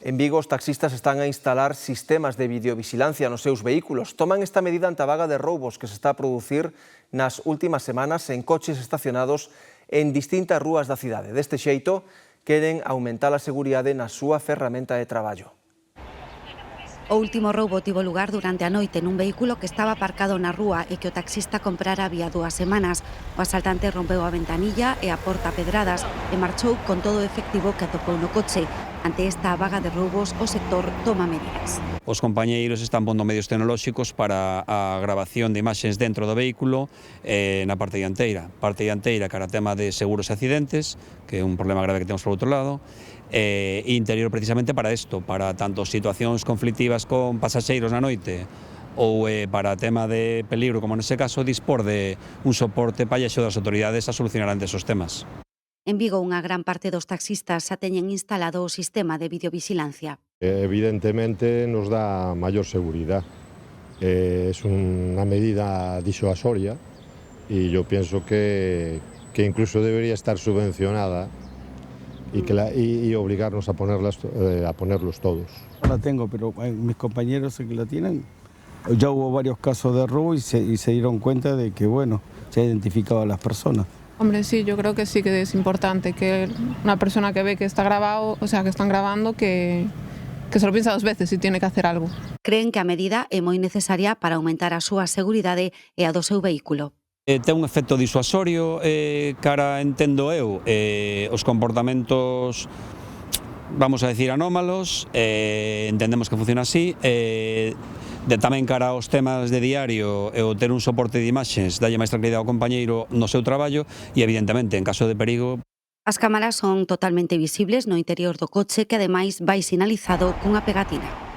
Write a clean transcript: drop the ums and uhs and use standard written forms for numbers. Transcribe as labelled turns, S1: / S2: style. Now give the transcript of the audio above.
S1: En Vigo, os taxistas están a instalar sistemas de videovigilancia nos seus vehículos. Toman esta medida ante a vaga de roubos que se está a producir nas últimas semanas en coches estacionados en distintas rúas da cidade. Deste xeito, queren aumentar a seguridade na súa ferramenta de traballo.
S2: O último roubo tivo lugar durante a noite nun vehículo que estaba aparcado na rúa e que o taxista comprara había 2 semanas. O asaltante rompeu a ventanilla e a porta a pedradas e marchou con todo o efectivo que atopou no coche. Ante esta vaga de roubos, o sector toma medidas.
S3: Os compañeiros están pondo medios tecnolóxicos para a grabación de imaxes dentro do vehículo na parte dianteira. Parte dianteira cara a tema de seguros e accidentes, que é un problema grave que temos por outro lado, e interior precisamente para isto, para tanto situacións conflictivas con pasaxeiros na noite ou para tema de peligro, como nese caso, dispor de un soporte para axuda das autoridades a solucionar antes os temas.
S2: En Vigo, unha gran parte dos taxistas xa teñen instalado o sistema de videovigilancia.
S4: Evidentemente nos dá maior seguridad. Es unha medida disuasoria e yo pienso que incluso debería estar subvencionada y obligarnos a ponerlos todos.
S5: No la tengo, pero mis compañeros que la tienen, ya hubo varios casos de robo y se dieron cuenta de que, bueno, se ha identificado a las personas.
S6: Hombre, sí, yo creo que sí que es importante que una persona que ve que está grabado, o sea, que están grabando, que se lo piensa 2 veces si tiene que hacer algo.
S2: Creen que a medida é moi necesaria para aumentar a súa seguridade e a do seu vehículo.
S3: Ten un efecto disuasorio cara, entendo eu, os comportamentos, vamos a decir, anómalos, entendemos que funciona así, tamén cara aos temas de diario e o ter un soporte de imaxes dalle máis tranquilidade ao compañeiro no seu traballo e, evidentemente, en caso de perigo.
S2: As cámaras son totalmente visibles no interior do coche que, ademais, vai sinalizado cunha pegatina.